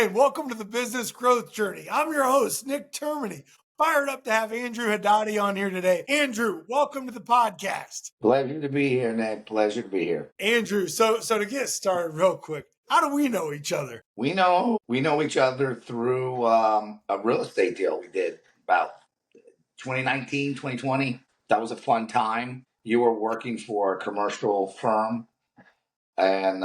Hey, welcome to the Business Growth Journey. I'm your host, Nick Termini. Fired up to have Andrew Haddadi on here today. Andrew, welcome to the podcast. Pleasure to be here, Nick. Pleasure to be here. Andrew, so to get started real quick, how do we know each other? We know each other through a real estate deal we did about 2019, 2020. That was a fun time. You were working for a commercial firm, and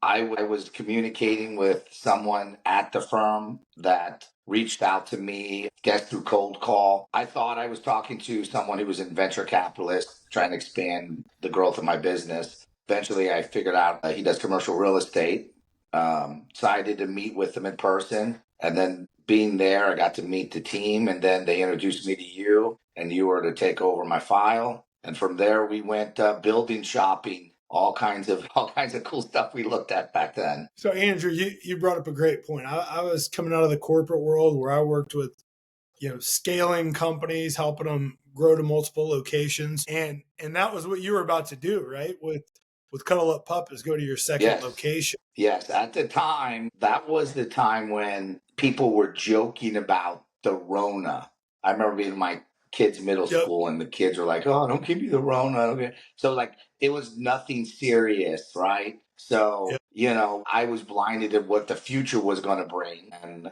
I was communicating with someone at the firm that reached out to me, guess through cold call. I thought I was talking to someone who was in venture capitalist trying to expand the growth of my business. Eventually, I figured out he does commercial real estate. Decided to meet with them in person. And then being there, I got to meet the team. And then they introduced me to you, and you were to take over my file. And from there, we went building shopping. All kinds of cool stuff we looked at back then. So Andrew, you brought up a great point. I was coming out of the corporate world where I worked with, scaling companies, helping them grow to multiple locations. And that was what you were about to do, right? With Cuddle Up Pup, is go to your second location. Yes. At the time, that was the time when people were joking about the Rona. I remember being in my kids' middle school, and the kids were like, "Oh, don't give me the Rona." Okay. So it was nothing serious, right? So, I was blinded at what the future was going to bring. And,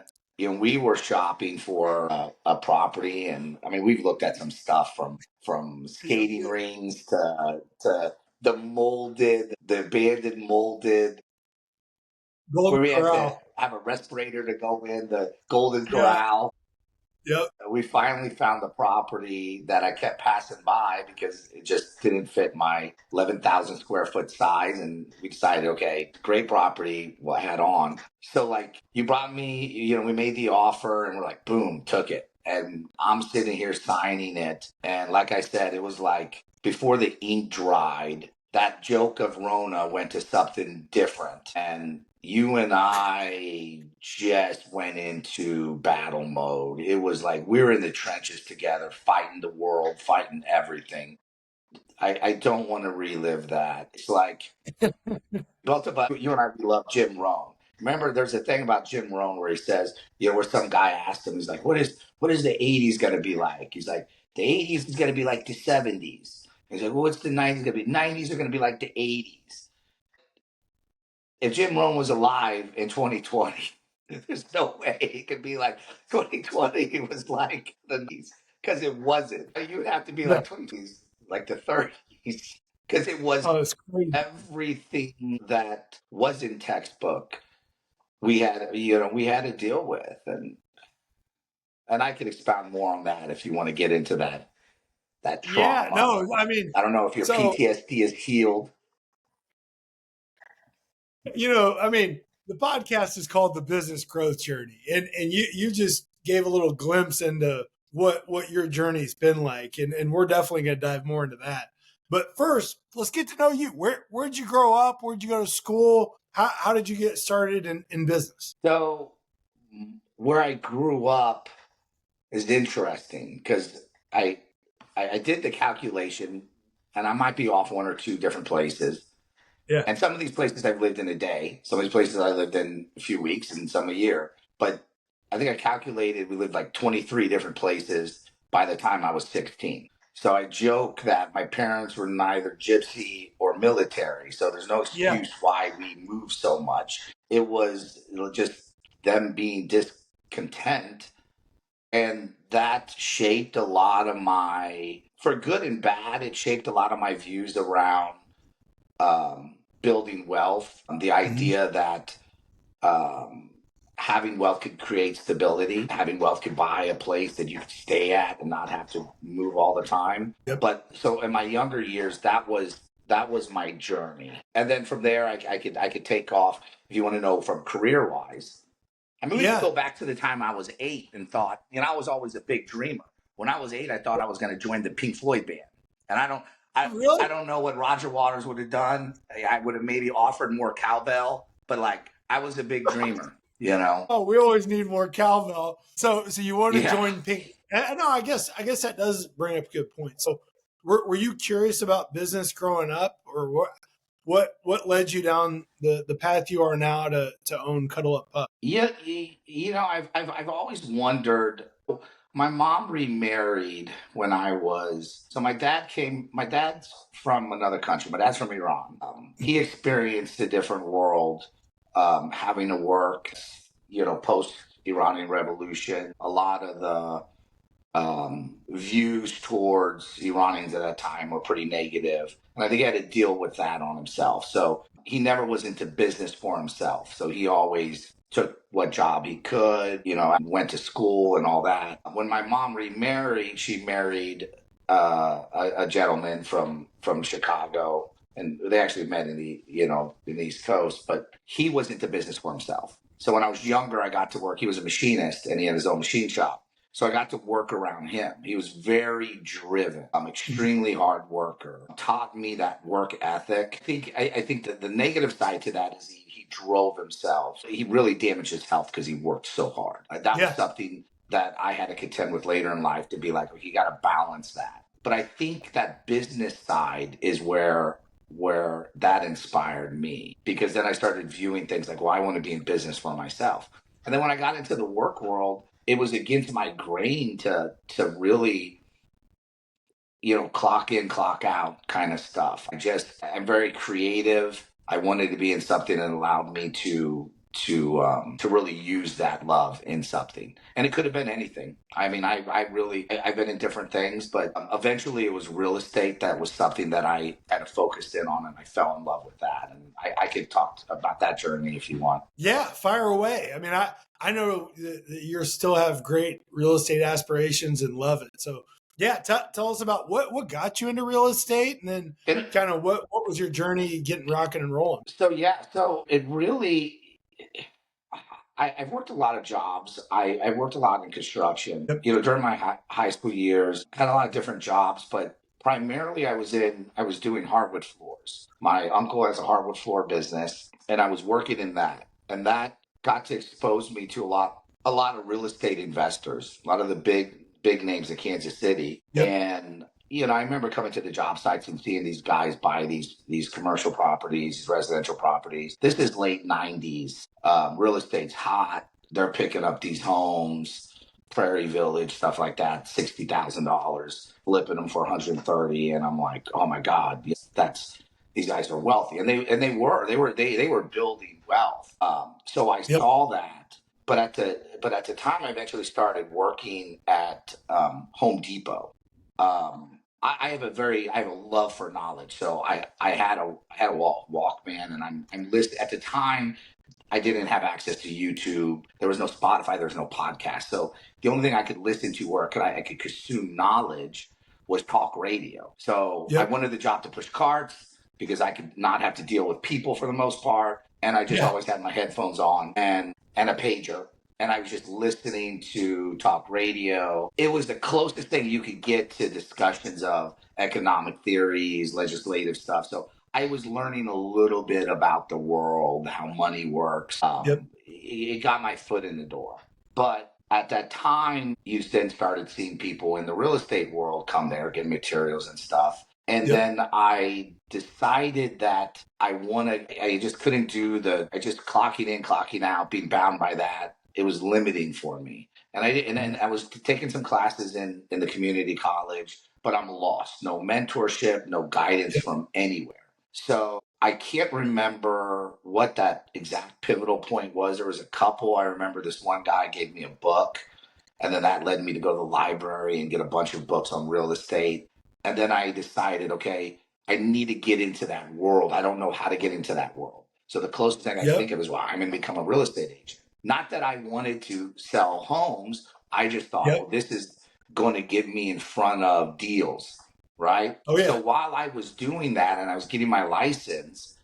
we were shopping for a property. And I mean, we've looked at some stuff from skating rings to the abandoned molded. Golden We had Corral. to have a respirator to go in the Golden Corral. Yep. We finally found the property that I kept passing by because it just didn't fit my 11,000 square foot size. And we decided, okay, great property, we'll head on. So you brought me, we made the offer, and we're like, boom, took it. And I'm sitting here signing it. And like I said, it was like before the ink dried, that joke of Rona went to something different. And you and I just went into battle mode. It was like we were in the trenches together, fighting the world, fighting everything. I don't want to relive that. It's like, both of us, you and I, we love Jim Rohn. Remember, there's a thing about Jim Rohn where he says, where some guy asked him, he's like, what is the 80s going to be like? He's like, the 80s is going to be like the 70s. He's like, well, what's the 90s going to be? 90s are going to be like the 80s. If Jim Rohn was alive in 2020, there's no way it could be like 2020. It was like the 90s, because it wasn't. You would have to be like 20s, like the 30s, because it was everything that was in textbook. We had to deal with, and I could expound more on that if you want to get into that trauma. Yeah, no, I mean, I don't know if your PTSD is healed. The podcast is called The Business Growth Journey. And you just gave a little glimpse into what your journey's been like. And we're definitely going to dive more into that. But first, let's get to know you. Where'd you grow up? Where'd you go to school? How did you get started in business? So where I grew up is interesting because I did the calculation, and I might be off one or two different places. Yeah. And some of these places I've lived in a day. Some of these places I lived in a few weeks, and some a year. But I think I calculated we lived like 23 different places by the time I was 16. So I joke that my parents were neither gypsy or military. So there's no excuse why we moved so much. It was just them being discontent. And that shaped a lot of for good and bad, it shaped a lot of my views around building wealth, the idea that having wealth could create stability, having wealth could buy a place that you could stay at and not have to move all the time. Yep. But so in my younger years, that was my journey. And then from there, I could take off, if you want to know, from career wise. I mean, we could go back to the time I was 8 and thought, I was always a big dreamer. When I was 8, I thought I was going to join the Pink Floyd band. And I don't know what Roger Waters would have done. I would have maybe offered more cowbell, but I was a big dreamer, Oh, we always need more cowbell. So you wanted to join Pink. No, I guess that does bring up a good point. So were you curious about business growing up, or what? what led you down the path you are now to own Cuddle Up Pup? Yeah, I've always wondered. My mom remarried when I was so my dad came. My dad's from another country. My dad's from Iran. He experienced a different world, having to work. Post Iranian Revolution, a lot of the views towards Iranians at that time were pretty negative. And I think he had to deal with that on himself. So he never was into business for himself. So he always took what job he could, and went to school and all that. When my mom remarried, she married a gentleman from Chicago. And they actually met in the East Coast, but he was into business for himself. So when I was younger, I got to work. He was a machinist and he had his own machine shop. So I got to work around him. He was very driven. Extremely hard worker. Taught me that work ethic. I think that the negative side to that is he drove himself. He really damaged his health because he worked so hard. That was something that I had to contend with later in life, to be like, you got to balance that. But I think that business side is where that inspired me, because then I started viewing things like, well, I want to be in business for myself. And then when I got into the work world, it was against my grain to really, clock in, clock out kind of stuff. I'm very creative. I wanted to be in something that allowed me to really use that love in something. And it could have been anything. I mean, I've been in different things, but eventually it was real estate. That was something that I kind of focused in on, and I fell in love with that. And I could talk about that journey if you want. Yeah, fire away. I mean, I know that you still have great real estate aspirations and love it. So yeah, tell us about what got you into real estate, and then kind of what was your journey getting rocking and rolling. So it really, I've worked a lot of jobs. I worked a lot in construction. Yep. During my high school years, I had a lot of different jobs, but primarily I was doing hardwood floors. My uncle has a hardwood floor business, and I was working in that, and that got to expose me to a lot of real estate investors, a lot of the big names in Kansas City. Yep. And I remember coming to the job sites and seeing these guys buy these commercial properties, these residential properties. This is late 90s. Real estate's hot. They're picking up these homes, Prairie Village, stuff like that, $60,000, flipping them for 130. And I'm like, oh my God, these guys are wealthy. And they were building wealth. So I saw that. But at the time, I eventually started working at Home Depot. I have a love for knowledge. So I had a Walkman, and I'm listening. At the time, I didn't have access to YouTube. There was no Spotify. There was no podcast. So the only thing I could listen to, or I could consume knowledge, was talk radio. So I wanted the job to push carts because I could not have to deal with people for the most part. And I just always had my headphones on and a pager. And I was just listening to talk radio. It was the closest thing you could get to discussions of economic theories, legislative stuff. So I was learning a little bit about the world, how money works. It got my foot in the door. But at that time, you then started seeing people in the real estate world come there, get materials and stuff. And then I decided that I just couldn't do just clocking in, clocking out, being bound by that. It was limiting for me. And then I was taking some classes in the community college, but I'm lost. No mentorship, no guidance from anywhere. So I can't remember what that exact pivotal point was. There was a couple. I remember this one guy gave me a book, and then that led me to go to the library and get a bunch of books on real estate. And then I decided, okay, I need to get into that world. I don't know how to get into that world. So the closest thing I can think of is, well, I'm going to become a real estate agent. Not that I wanted to sell homes. I just thought, well, this is going to get me in front of deals, right? So while I was doing that and I was getting my license,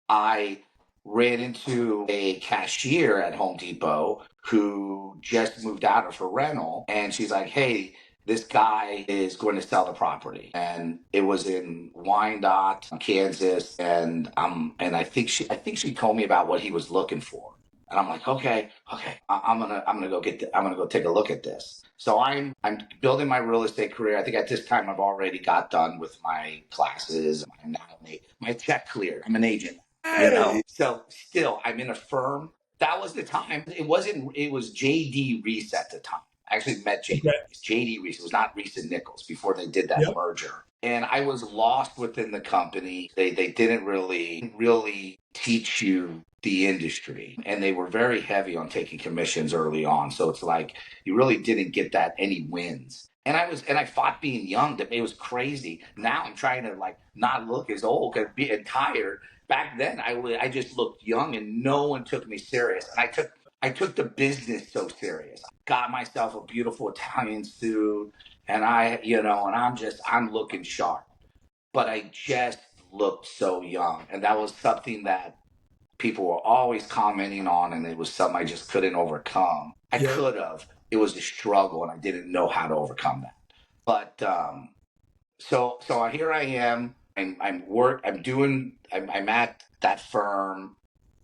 I ran into a cashier at Home Depot who just moved out of her rental. And she's like, hey, this guy is going to sell the property. And it was in Wyandotte, Kansas. And I think she told me about what he was looking for. And I'm like, okay, I'm gonna go I'm gonna go take a look at this. So I'm building my real estate career. I think at this time I've already got done with my classes. I'm now my check cleared. I'm an agent, you know. Hey. So still, I'm in a firm. That was the time. It wasn't. It was JD Reese at the time. I actually met JD Okay. Reese. JD Reese. It was not Reese and Nichols before they did that Yep. merger. And I was lost within the company. They didn't really teach you the industry, and they were very heavy on taking commissions early on. So it's like you really didn't get that any wins. And I fought being young. That it was crazy. Now I'm trying to like not look as old and being tired. Back then I just looked young and no one took me serious. And I took the business so serious. I got myself a beautiful Italian suit, and I'm looking sharp, but I just looked so young. And that was something that people were always commenting on, and it was something I just couldn't overcome. I Yep. could have. It was a struggle, and I didn't know how to overcome that. But so here I am. I'm at that firm.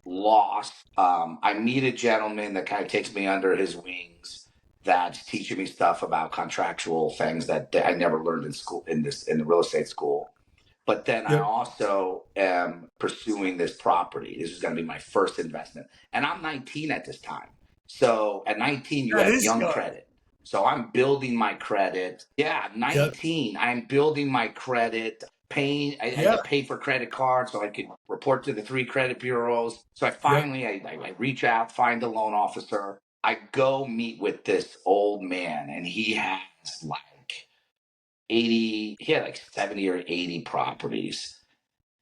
Lost. I meet a gentleman that kind of takes me under his wings. That's teaching me stuff about contractual things that I never learned in school in the real estate school. But then I Yep. also am pursuing this property. This is going to be my first investment. And I'm 19 at this time. So at 19, you That have is young young. credit. So I'm building my credit. Yeah, Yep. 19. I'm building my credit, paying. I Yeah. get paid for credit cards so I could report to the 3 credit bureaus. So Yep. I reach out, find the loan officer. I go meet with this old man, and he has like 80, he had like 70 or 80 properties,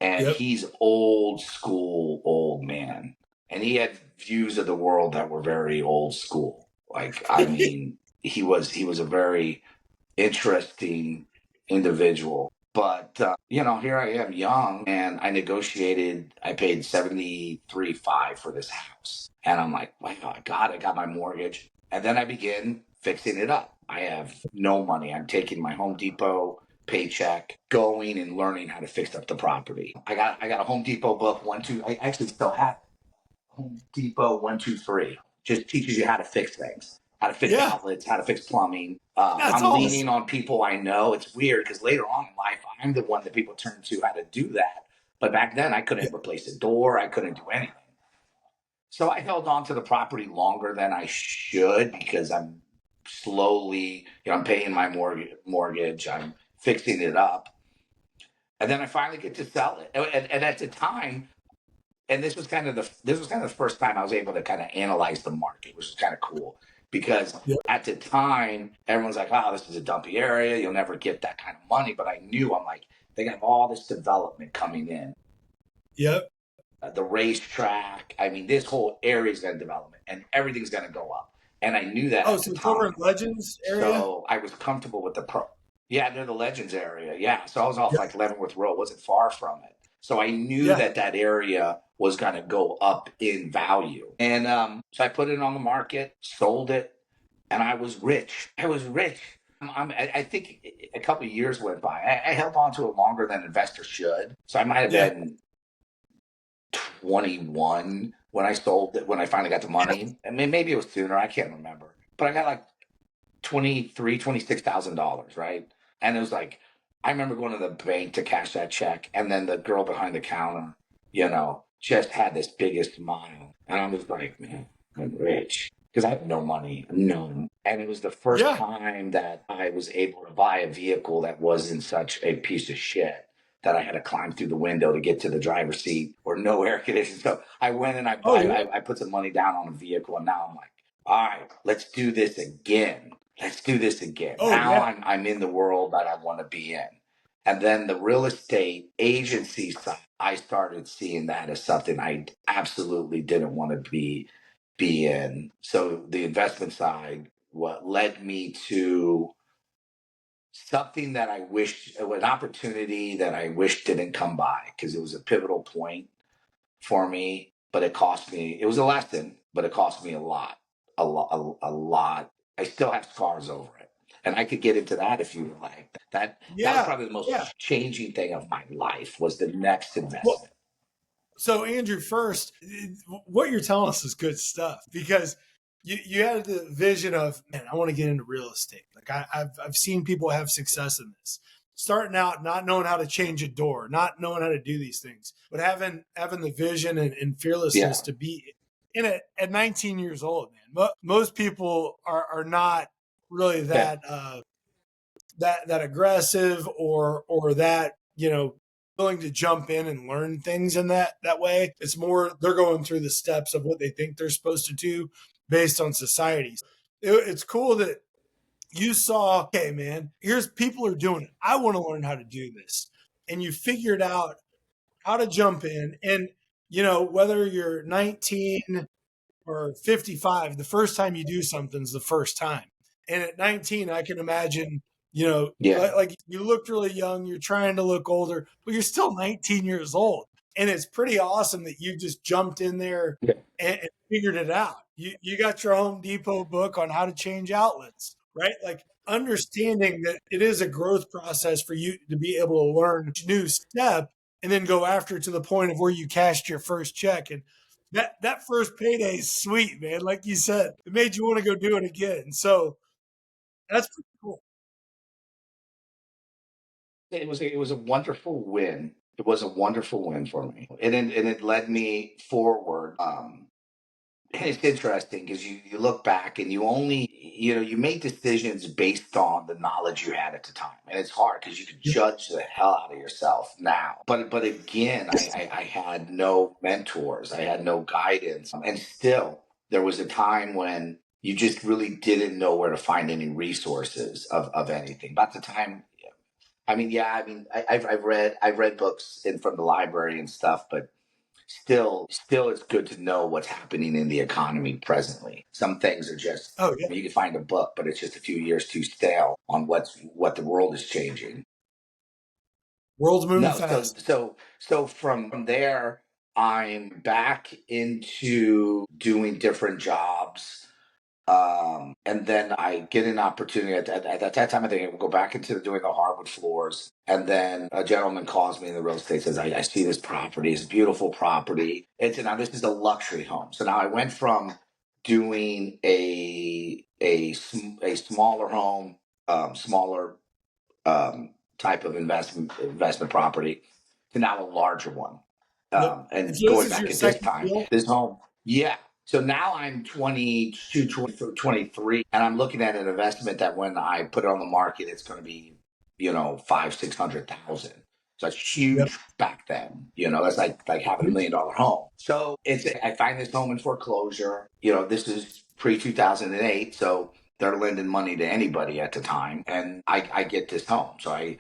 and Yep. he's old school old man, and he had views of the world that were very old school. Like, I mean, he was a very interesting individual. But here I am, young, and I paid 73.5 for this house, and I'm like, wow, I got my mortgage, and then I begin fixing it up. I have no money. I'm taking my Home Depot paycheck, going and learning how to fix up the property. I got a Home Depot book, one two. I actually still have Home Depot 123. Just teaches you how to fix things, how to fix Yeah. outlets, how to fix plumbing. That's I'm leaning awesome. on people I know. It's weird because later on in life, I'm the one that people turn to how to do that. But back then, I Yeah. couldn't replace a door. I couldn't do anything. So I held on to the property longer than I should because I'm slowly, I'm paying my mortgage. I'm fixing it up, and then I finally get to sell it. And at the time, and this was kind of the first time I was able to kind of analyze the market, which was kind of cool because Yep. at the time everyone's like, "Oh, this is a dumpy area. You'll never get that kind of money." But I knew, I'm like, they have all this development coming in, Yep. the racetrack. I mean, this whole area is going to develop, and everything's going to go up. And I knew that Oh, at the so it's over in time, Legends area? so I was comfortable with the pro. Yeah, near the Legends area. Yeah, so I was off Yep. like Leavenworth Road, wasn't far from it. So I knew Yeah. that that area was going to go up in value, and so I put it on the market, sold it, and I was rich. I was rich. I think a couple of years went by. I held on to it longer than investors should. So I might have Yeah. been 21 when I sold it, when I finally got the money. I mean, maybe it was sooner. I can't remember. But I got like 23, $26,000, right? And it was like, I remember going to the bank to cash that check, and then the girl behind the counter, just had this biggest smile, and I was like, man, I'm rich because I have no money, none. And it was the first Yeah. time that I was able to buy a vehicle that wasn't such a piece of shit that I had to climb through the window to get to the driver's seat or no air conditioning. So I went and Oh yeah. I put some money down on a vehicle, and now I'm like, all right, let's do this again. Let's do this again. Oh Now yeah. I'm in the world that I want to be in. And then the real estate agency side, I started seeing that as something I absolutely didn't want to be in. So the investment side, what led me to something that I wish, an opportunity that I wish didn't come by because it was a pivotal point for me, but it cost me, it was a lesson, but it cost me a lot, a lot. I still have scars over it. And I could get into that if you would like. That was Yeah. probably the Yeah. most changing thing of my life was the next Well, investment. So Andrew, first, what you're telling us is good stuff because you had the vision of, man, I want to get into real estate. Like I've seen people have success in this, starting out not knowing how to change a door, not knowing how to do these things, but having the vision and fearlessness Yeah. to be in it at 19 years old. Man, most people are not really Yeah. that aggressive or that willing to jump in and learn things in that way. It's more they're going through the steps of what they think they're supposed to do based on society. It's cool that you saw, okay, man, here's people are doing it. I want to learn how to do this. And you figured out how to jump in. And, whether you're 19 or 55, the first time you do something is the first time. And at 19, I can imagine, Yeah. like you looked really young, you're trying to look older, but you're still 19 years old. And it's pretty awesome that you just jumped in there Yeah. and figured it out. You got your Home Depot book on how to change outlets, right? Like understanding that it is a growth process for you to be able to learn a new step and then go after to the point of where you cashed your first check. And that first payday is sweet, man. Like you said, it made you want to go do it again. So that's pretty cool. It was a wonderful win. It was a wonderful win for me, and it led me forward. And it's interesting because you look back and you made decisions based on the knowledge you had at the time, and it's hard because you could Yep. judge the hell out of yourself now. But again, I had no mentors, I had no guidance, and still there was a time when you just really didn't know where to find any resources of anything. About the time, I mean, yeah, I mean, I've read books in from the library and stuff, but still it's good to know what's happening in the economy presently. Some things are just, Oh yeah. you can find a book, but it's just a few years too stale on what the world is changing. World's moving No, so fast. so so from there, I'm back into doing different jobs. And then I get an opportunity at that time. I think I will go back into doing the hardwood floors. And then a gentleman calls me in the real estate, says, I see this property. It's a beautiful property. Now this is a luxury home. So now I went from doing a smaller home, smaller type of investment property to now a larger one. Yep. And So this going is your back at this second time, deal. this home, yeah. So now I'm 22, 23, and I'm looking at an investment that when I put it on the market, it's going to be, five, 600,000. So it's Yep. huge back then. That's like having $1 million home. So I find this home in foreclosure. This is pre 2008, so they're lending money to anybody at the time, and I get this home. So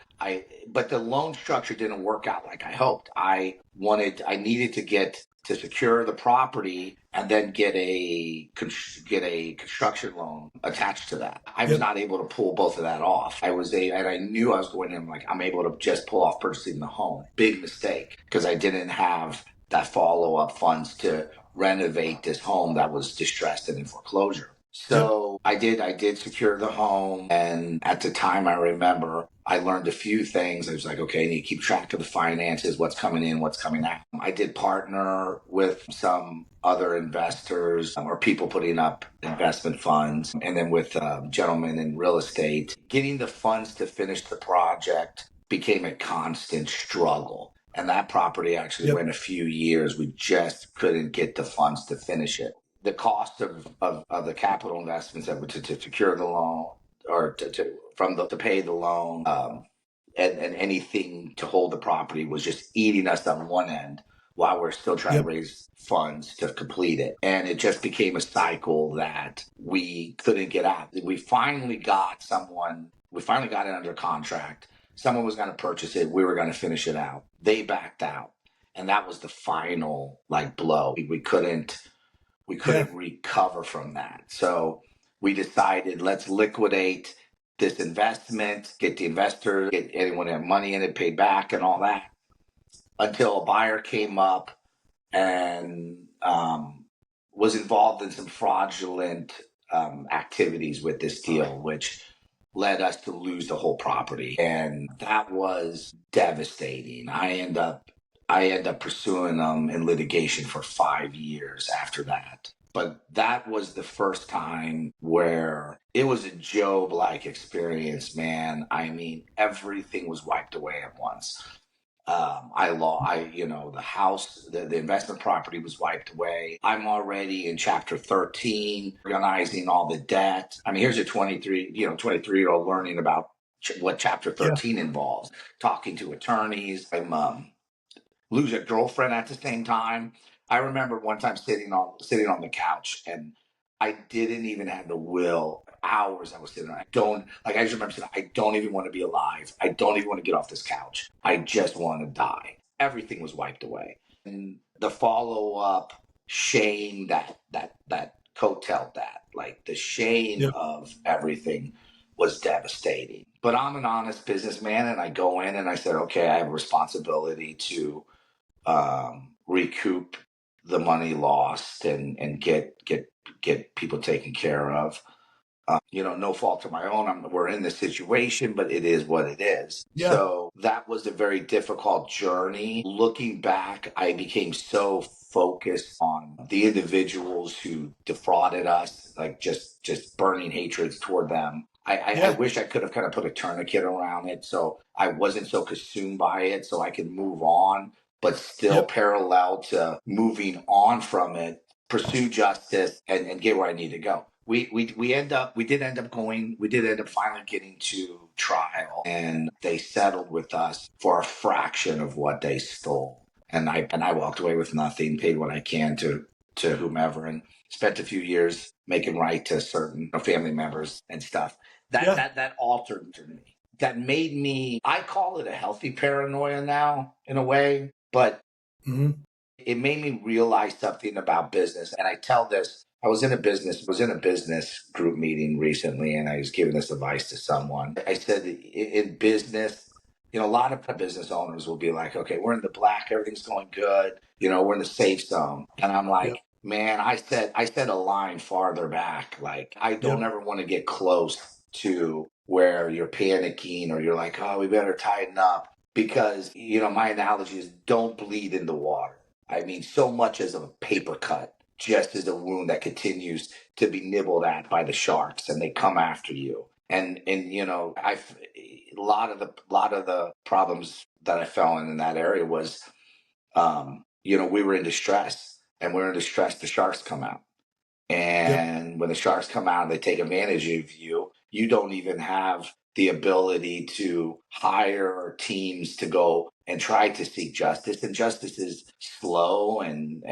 but the loan structure didn't work out like I hoped. I needed to secure the property and then get a construction loan attached to that. I was Yep. not able to pull both of that off. And I knew I was going in like I'm able to just pull off purchasing the home. Big mistake because I didn't have that follow up funds to renovate this home that was distressed and in foreclosure. Yep. So I did secure the home. And at the time, I remember I learned a few things. I was like, okay, I need to keep track of the finances, what's coming in, what's coming out. I did partner with some other investors or people putting up investment funds, and then with gentlemen in real estate. Getting the funds to finish the project became a constant struggle. And that property actually Yep. went a few years. We just couldn't get the funds to finish it. The cost of the capital investments that were to secure the loan or to pay the loan, and anything to hold the property was just eating us on one end while we're still trying to Yep. raise funds to complete it. And it just became a cycle that we couldn't get out. We finally got it under contract. Someone was going to purchase it. We were going to finish it out. They backed out. And that was the final blow. We Yeah. couldn't recover from that. So we decided, let's liquidate this investment, get the investor, get anyone that had money in it paid back and all that, until a buyer came up and was involved in some fraudulent activities with this deal, which led us to lose the whole property. And that was devastating. I end up I ended up pursuing them in litigation for 5 years after that. But that was the first time where it was a Job-like experience, man. I mean, everything was wiped away at once. The house, the investment property was wiped away. I'm already in chapter 13, organizing all the debt. I mean, here's a 23-year-old learning about what chapter Yeah. 13 involves, talking to attorneys. I'm lose a girlfriend at the same time. I remember one time sitting on the couch, and I didn't even have the will. Hours I was sitting there. I just remember saying, I don't even want to be alive. I don't even want to get off this couch. I just want to die. Everything was wiped away. And the follow up shame that coattailed that, like the shame Yep. of everything was devastating. But I'm an honest businessman, and I go in and I said, okay, I have a responsibility to recoup the money lost and get people taken care of. No fault of my own. We're in this situation, but it is what it is. Yeah. So that was a very difficult journey. Looking back, I became so focused on the individuals who defrauded us, like just burning hatreds toward them. I wish I could have kind of put a tourniquet around it so I wasn't so consumed by it, so I could move on, but still Yep. parallel to moving on from it, pursue justice and get where I need to go. We did end up finally getting to trial, and they settled with us for a fraction of what they stole. And I walked away with nothing, paid what I can to whomever, and spent a few years making right to certain family members and stuff. That altered me. That made me, I call it a healthy paranoia now in a way, but it made me realize something about business. And I tell this, I was in a business group meeting recently, and I was giving this advice to someone. I said, in business, a lot of business owners will be like, okay, we're in the black, everything's going good, we're in the safe zone. And I'm like, Yep. man, I said a line farther back, like I don't Yep. ever want to get close to where you're panicking or you're like, oh, we better tighten up, because my analogy is don't bleed in the water. I mean, so much as a paper cut just is a wound that continues to be nibbled at by the sharks, and they come after you. And I've a lot of the problems that I fell in that area was, we were in distress, and we're in distress. The sharks come out, Yep. and when the sharks come out and they take advantage of you, you don't even have the ability to hire teams to go and try to seek justice. And justice is slow. And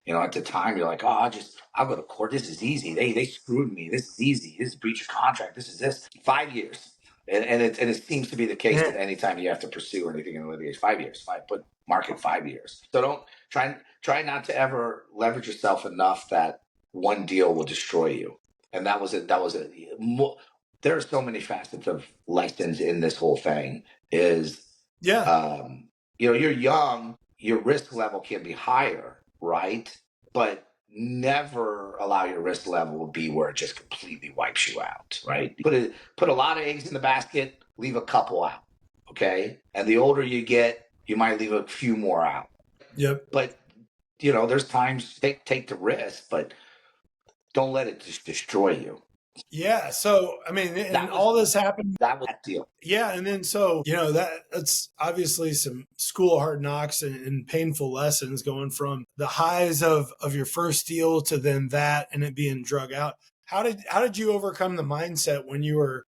at the time you're like, oh, I'll go to court. This is easy. They screwed me. This is easy. This is breach of contract. This is this. 5 years. And it seems to be the case that anytime you have to pursue anything in litigation, 5 years, put market 5 years. So don't try not to ever leverage yourself enough that one deal will destroy you. And that was it. There are so many facets of lessons in this whole thing. You're young, your risk level can be higher, right? But never allow your risk level to be where it just completely wipes you out, right? Put a lot of eggs in the basket, leave a couple out, okay? And the older you get, you might leave a few more out. Yep. But there's times take the risk, but don't let it just destroy you. Yeah. So, I mean, and all this happened. That was that deal. Yeah. And then, so, that's obviously some school of hard knocks and painful lessons, going from the highs of your first deal to then that and it being drug out. How did you overcome the mindset when you were,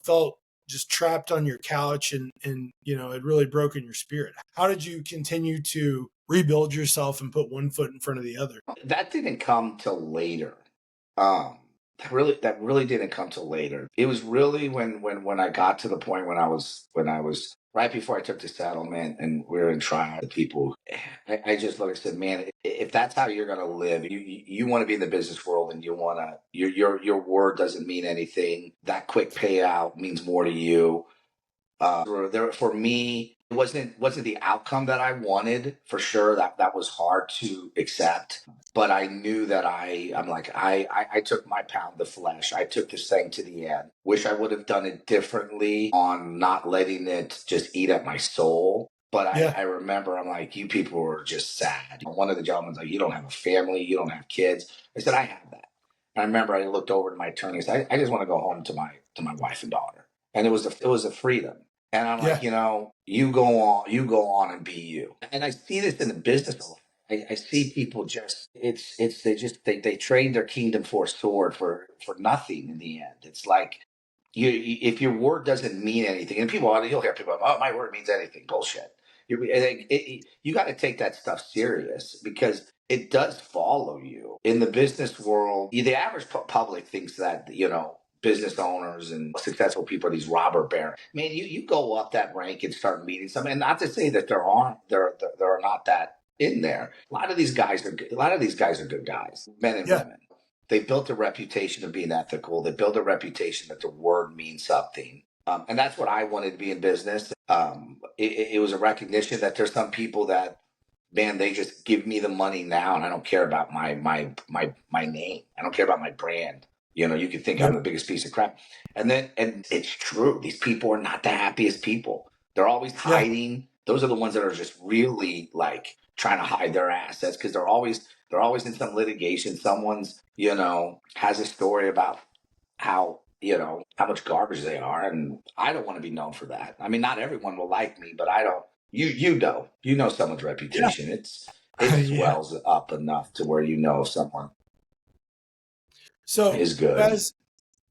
felt just trapped on your couch and it really broken your spirit? How did you continue to rebuild yourself and put one foot in front of the other? That didn't come till later. That really didn't come till later. It was really when I got to the point when I was right before I took the settlement and we were in trial. The people, I just looked and said, man, if that's how you're gonna live, you want to be in the business world, and you want to your word doesn't mean anything. That quick payout means more to you. For me, it wasn't the outcome that I wanted, for sure. That was hard to accept, but I knew that I'm like, I took my pound of flesh. I took this thing to the end. Wish I would have done it differently on not letting it just eat at my soul. But Yeah. I remember, I'm like, you people were just sad. One of the gentlemen's like, you don't have a family, you don't have kids. I said, I have that. And I remember I looked over to my attorney and said, I just want to go home to my wife and daughter. And it was a freedom. And I'm Yeah. like, you go on and be you. And I see this in the business a lot. I see people they trade their kingdom for a sword for nothing in the end. It's like if your word doesn't mean anything, and you'll hear people, oh, my word means anything. Bullshit. You got to take that stuff serious because it does follow you in the business world. The average public thinks that business owners and successful people are these robber barons. Man, you go up that rank and start meeting some, and not to say that there are not that in there. A lot of these guys are good guys, men and Yeah. women. They built a reputation of being ethical. They built a reputation that the word means something. And that's what I wanted to be in business. It was a recognition that there's some people that, man, they just give me the money now, and I don't care about my name. I don't care about my brand. You can think I'm Yep. the biggest piece of crap, and it's true. These people are not the happiest people. They're always Yeah. hiding. Those are the ones that are just really like trying to hide their assets because they're always in some litigation. Someone's has a story about how much garbage they are, and I don't want to be known for that. I mean, not everyone will like me, but I don't. You know someone's Yeah. reputation. It Yeah. swells up enough to where someone So is good. as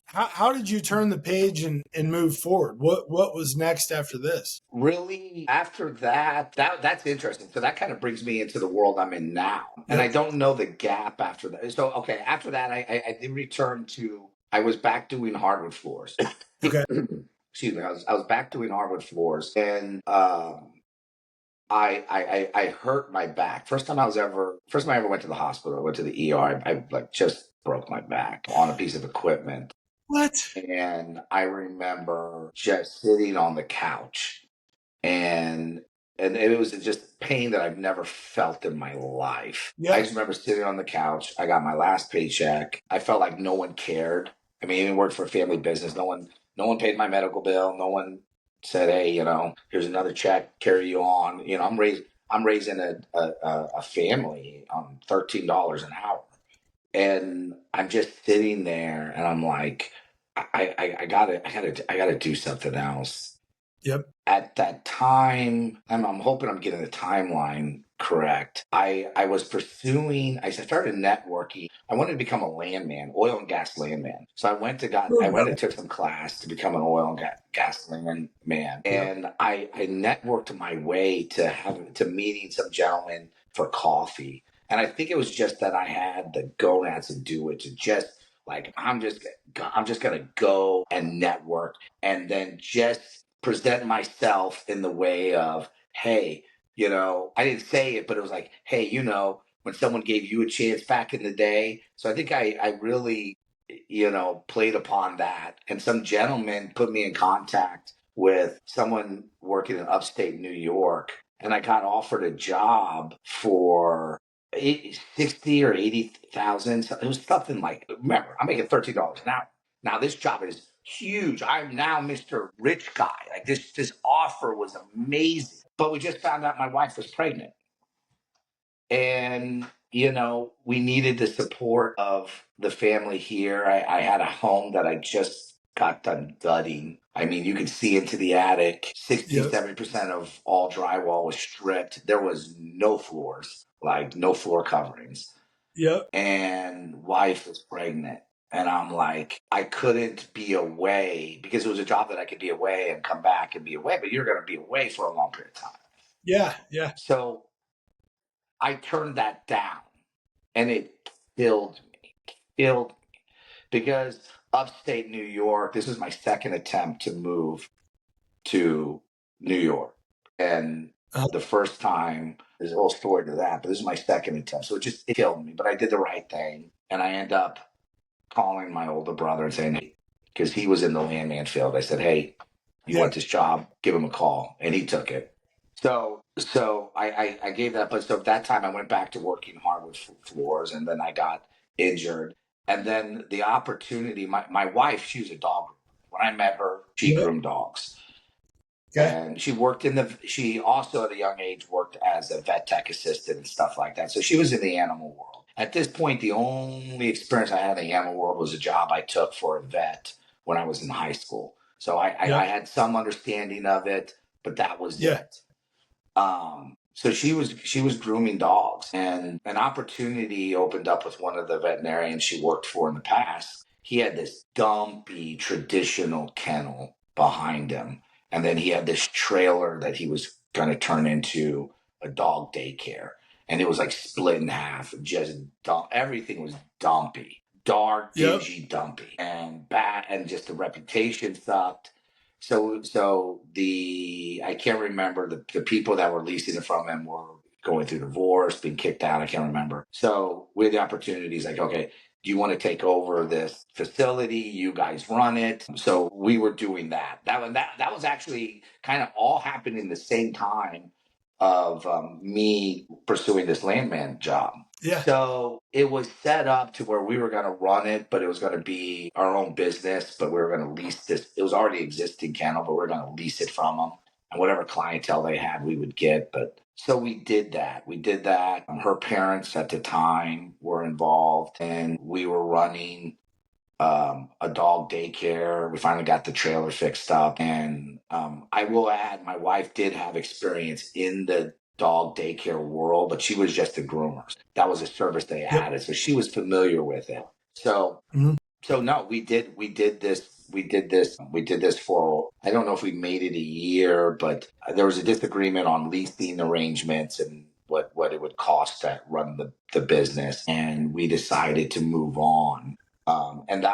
how did you turn the page and move forward? What was next after this? Really, after that's interesting. So that kind of brings me into the world I'm in now, and I Yep. don't know the gap after that. So okay, after that, I did return to. I was back doing hardwood floors. Okay. Excuse me. I was back doing hardwood floors, and I hurt my back. First time I ever went to the hospital, I went to the ER. I like just broke my back on a piece of equipment. What? And I remember just sitting on the couch and it was just pain that I've never felt in my life. I Yeah. just remember sitting on the couch. I got my last paycheck. I felt like no one cared. I mean, I even worked for a family business. No one paid my medical bill. No one said, "Hey, here's another check. Carry you on." I'm raising a family on $13 an hour, and I'm just sitting there, and I'm like, I gotta do something else. Yep. At that time, I'm hoping I'm getting the timeline correct. I started networking. I wanted to become a landman, oil and gas landman. So Oh, I went no. and took some class to become an oil and gas landman. Yep. And I networked my way to meeting some gentlemen for coffee. And I think it was just that I had the gonads to do it, to just like, I'm just going to go and network and then just present myself in the way of, hey, I didn't say it, but it was like, hey, when someone gave you a chance back in the day. So I think I really, played upon that. And some gentleman put me in contact with someone working in upstate New York. And I got offered a job for 60 or 80,000. So it was something like, remember, I'm making $13 an hour. Now this job is huge. I'm now Mr. Rich Guy. Like this offer was amazing. But we just found out my wife was pregnant. And, we needed the support of the family here. I had a home that I just got done gutting. I mean, you could see into the attic. 60, Yep. 70% of all drywall was stripped. There was no floors, like no floor coverings. Yep. And wife was pregnant. And I'm like, I couldn't be away because it was a job that I could be away and come back and be away, but you're going to be away for a long period of time. Yeah. Yeah. So I turned that down, and it killed me because upstate New York, this was my second attempt to move to New York. And the first time, there's a whole story to that, but this is my second attempt. So it killed me, but I did the right thing. And I end up calling my older brother and saying, hey, because he was in the landman field, I said, hey, you Yeah. want this job? Give him a call. And he took it. So I gave that, but so at that time I went back to working hardwood floors, and then I got injured. And then the opportunity, my wife, she was a dog groomer. When I met her, she Yep. groomed dogs. Okay. And she also at a young age worked as a vet tech assistant and stuff like that. So she was in the animal world. At this point, the only experience I had in the animal world was a job I took for a vet when I was in high school. So I Yep. had some understanding of it, but that was Yeah. it. So she was grooming dogs, and an opportunity opened up with one of the veterinarians she worked for in the past. He had this dumpy traditional kennel behind him, and then he had this trailer that he was going to turn into a dog daycare, and it was like split in half. Just everything was dumpy, dark, Yep. dingy, dumpy, and bad, and just the reputation sucked. So the I can't remember the people that were leasing it from him were going through divorce, being kicked out. I can't remember. So we had the opportunities like, okay, do you want to take over this facility? You guys run it. So we were doing that. That was actually kind of all happening the same time of me pursuing this landman job. Yeah. So it was set up to where we were going to run it, but it was going to be our own business. But we were going to lease this. It was already existing kennel, but we were going to lease it from them. And whatever clientele they had, we would get. But so we did that. We did that. Her parents at the time were involved, and we were running a dog daycare. We finally got the trailer fixed up. And I will add, my wife did have experience in the dog daycare world, but she was just a groomer. That was a service they Yep. added. So she was familiar with it. So, Mhm. so no, we did this for, I don't know if we made it a year, but there was a disagreement on leasing arrangements and what it would cost to run the business. And we decided to move on. And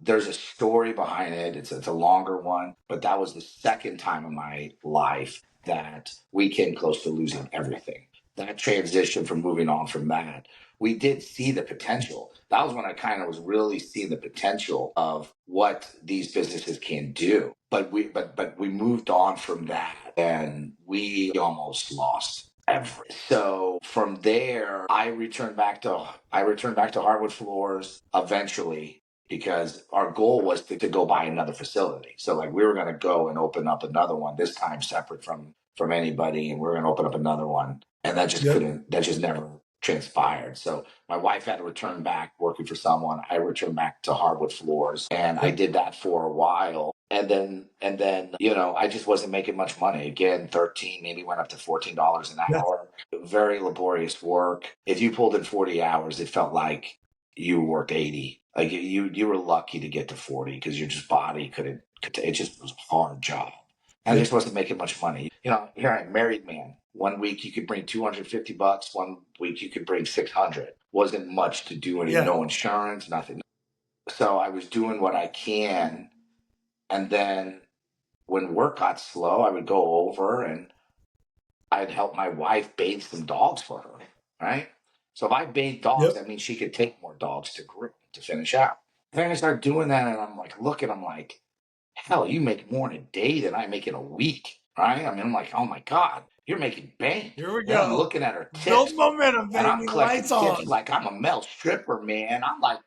there's a story behind it. It's a longer one, but that was the second time in my life that we came close to losing everything. That transition from moving on from that, we did see the potential. That was when I kind of was really seeing the potential of what these businesses can do. But we moved on from that, and we almost lost everything. So from there, I returned back to hardwood floors eventually, because our goal was to go buy another facility. So like we were going to go and open up another one, this time separate from anybody, and we are going to open up another one, and Yep. that just never transpired. So my wife had to return back working for someone. I returned back to hardwood floors, and I Yep. did that for a while. And then, I just wasn't making much money. Again, 13, maybe went up to $14 an Yeah. hour. Very laborious work. If you pulled in 40 hours, it felt like you worked 80. Like you were lucky to get to 40 because your just body couldn't. It just was a hard job. And I Yep. just wasn't making much money. Here I'm a married man. One week you could bring $250. One week you could bring 600. Wasn't much to do. Yeah. No insurance, nothing. So I was doing what I can, and then when work got slow, I would go over and I'd help my wife bathe some dogs for her, right? So if I bathe dogs, Yep. that means she could take more dogs to groom to finish out. Then I started doing that, and I'm like, I'm like, hell, you make more in a day than I make in a week, right? I mean, I'm like, oh my God, you're making bank. Here we Then I'm go. looking at her Build tips, momentum, and I'm baby. collecting Lights tips on. like I'm a male stripper, man. I'm like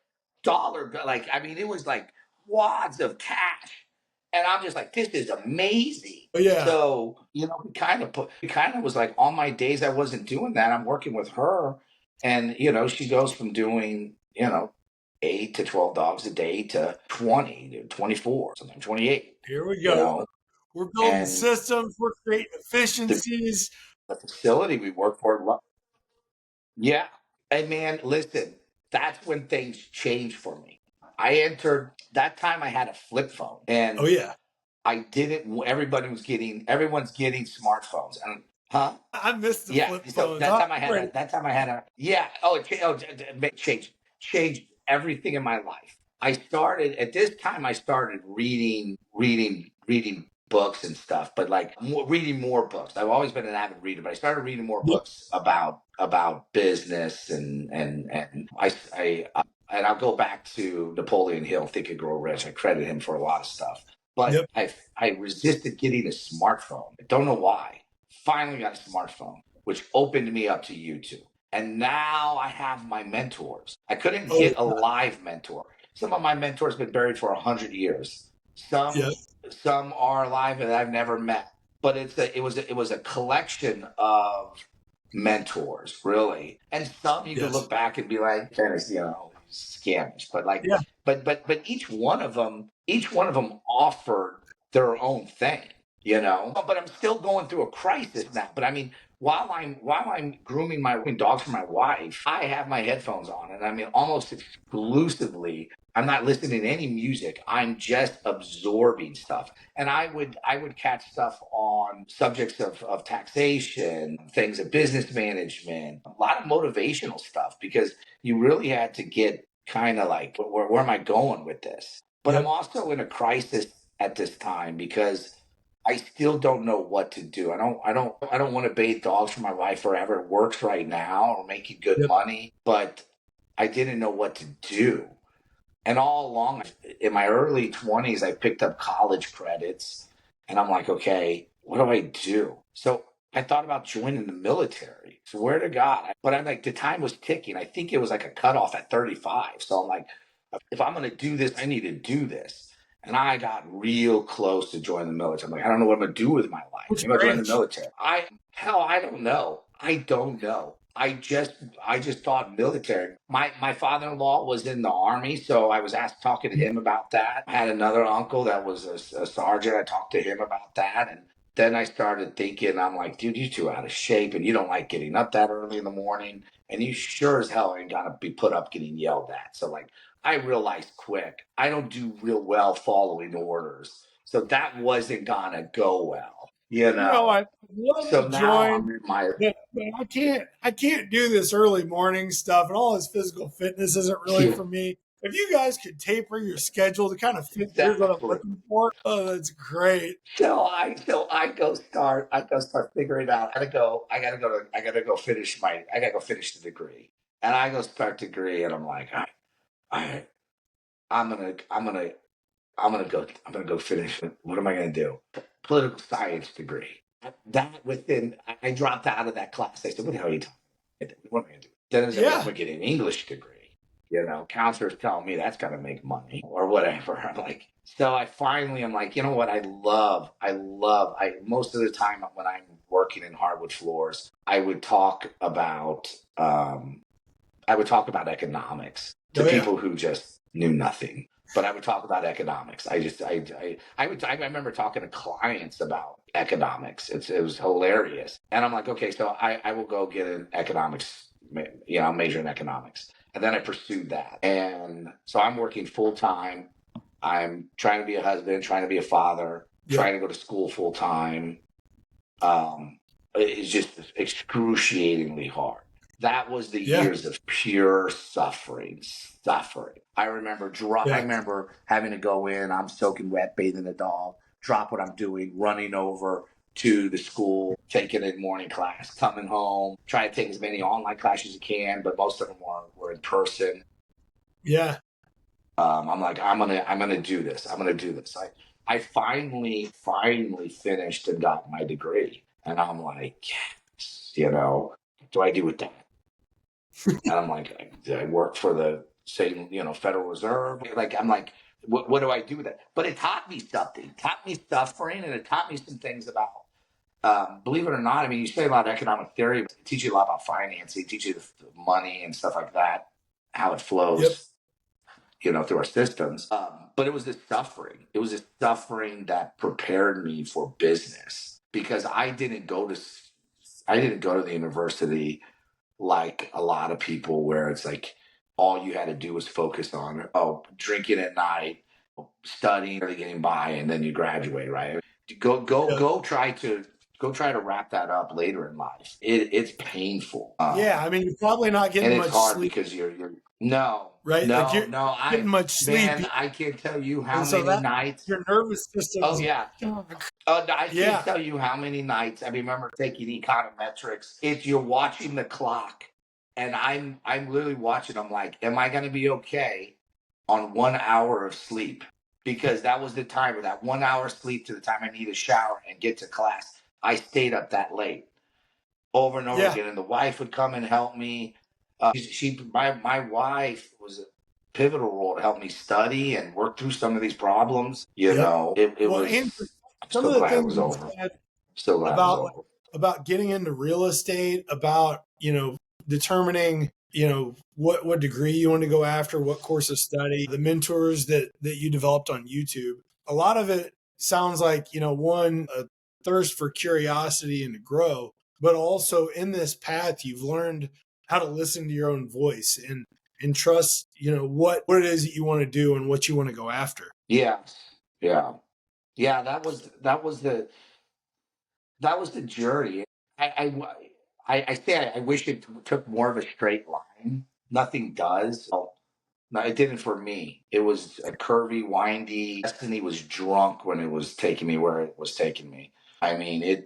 like, I mean, it was like wads of cash, and I'm just like, this is amazing. Oh yeah. So we kind of was like, on my days I wasn't doing that, I'm working with her, and she goes from doing 8 to 12 dogs a day to 20 to 24, sometimes 28. Here we You go. know, We're building and systems. We're creating the, efficiencies. the facility we work for, yeah. Hey man, listen, that's when things changed for me. I entered that time. I had a flip phone, Oh and yeah. I didn't. Everyone's getting smartphones, and huh? I missed the Yeah. flip So phones. that I'm time I had ready. a. That time I had a. Yeah. Oh, it changed everything in my life. I started at this time. I started reading books and stuff, but like reading more books. I've always been an avid reader, but I started reading more Yep. books about business and I'll go back to Napoleon Hill, Think and Grow Rich. I credit him for a lot of stuff. But Yep. I resisted getting a smartphone. I don't know why. Finally got a smartphone, which opened me up to YouTube. And now I have my mentors. I couldn't Oh get a live mentor. Some of my mentors have been buried for 100 years. yeah. Some are alive that I've never met. but it was a collection of mentors, really. And some you could Yes. look back and be like, kind of, scamish, but like, Yeah. but each one of them offered their own thing, you know. But I'm still going through a crisis now. But I mean, while I'm grooming my dogs for my wife, I have my headphones on, and I mean, almost exclusively, I'm not listening to any music. I'm just absorbing stuff. And I would catch stuff on subjects of taxation, things of business management, a lot of motivational stuff, because you really had to get kind of like, where am I going with this? But I'm Yep. also in a crisis at this time because I still don't know what to do. I don't want to bathe dogs for my wife forever. It works right now. We're making good Yep. money, but I didn't know what to do. And all along, in my early 20s, I picked up college credits, and I'm like, okay, what do I do? So I thought about joining the military. Swear to God. But I'm like, the time was ticking. I think it was like a cutoff at 35. So I'm like, if I'm going to do this, I need to do this. And I got real close to joining the military. I'm like, I don't know what I'm going to do with my life. Which I'm going to join the branch? military. I don't know. I don't know. I just thought military. My father-in-law was in the army, so I was asked talking to him about that. I had another uncle that was a sergeant. I talked to him about that, and then I started thinking, I'm like, dude, you two out of shape, and you don't like getting up that early in the morning, and you sure as hell ain't gonna be put up getting yelled at. So like, I realized quick, I don't do real well following orders, so that wasn't gonna go well, you You know, know. I'd love to So now join, I'm in my but I can't do this early morning stuff, and all this physical fitness isn't really for me. If you guys could taper your schedule to kind of fit, here's what I'm exactly. looking for. Oh, that's great. So I go start figuring out. I gotta go finish the degree. And I go start degree, and I'm like, all right, I'm gonna go finish it. What am I gonna do? Political science degree. I dropped out of that class. I said, what the hell are you talking about? What am I gonna do? Then I said, I'm Yeah. gonna get an English degree. Counselors telling me that's gonna make money or whatever. I'm like, so I'm like, you know what? I most of the time when I'm working in hardwood floors, I would talk about economics to Oh yeah. people who just knew nothing. But I would talk about economics. I remember talking to clients about economics. It was hilarious. And I'm like, okay, so I will go get an economics, major in economics. And then I pursued that. And so I'm working full time. I'm trying to be a husband, trying to be a father, Yep. trying to go to school full time. It's just excruciatingly hard. That was the Yeah. years of pure suffering, suffering. I Yeah. remember having to go in. I'm soaking wet, bathing the dog. Drop what I'm doing, running over to the school, taking a morning class, coming home, try to take as many online classes as you can, but most of them were in person. Yeah. I'm like, I'm gonna do this. I'm gonna do this. I finally finished and got my degree, and I'm like, yes, what do I do with that? And I'm like, I work for the same, Federal Reserve. Like, I'm like, what do I do with that? But it taught me something. It taught me suffering, and it taught me some things about. Believe it or not, I mean, you say a lot of economic theory, but it teaches you a lot about finance. It teaches you the money and stuff like that, how it Yep. flows, through our systems. But it was this suffering. It was this suffering that prepared me for business because I didn't go to the university like a lot of people where it's like all you had to do was focus on drinking at night, studying, really getting by, and then you graduate, right? Go go Yep. go try to go try to wrap that up later in life. It's painful. Yeah. I mean, you're probably not And getting it's much hard sleep, because you're no, right? Like no, you're no. getting much sleep, I can't tell you how and so many that nights. your nervous Oh system's. yeah. Oh, I can't Yeah. tell you how many nights I remember taking econometrics. It's you're watching the clock, and I'm literally watching. I'm like, am I going to be okay on 1 hour of sleep? Because that was the time, with that 1 hour sleep to the time I need a shower and get to class. I stayed up that late over and over Yeah. again, and the wife would come and help me. My wife was a pivotal role to help me study and work through some of these problems. Yep. It Well, and was. I'm some so of the glad it things was you over. said. So glad it was about over. getting into real estate, about determining what degree you want to go after, what course of study, the mentors that you developed on YouTube. A lot of it sounds like one, a thirst for curiosity and to grow, but also in this path you've learned how to listen to your own voice and trust what it is that you want to do and what you want to go after. Yeah, yeah, yeah. That was the journey. I, I say I wish it took more of a straight line. Nothing does. No, it didn't for me. It was a curvy, windy. Destiny was drunk when it was taking me where it was taking me. I mean,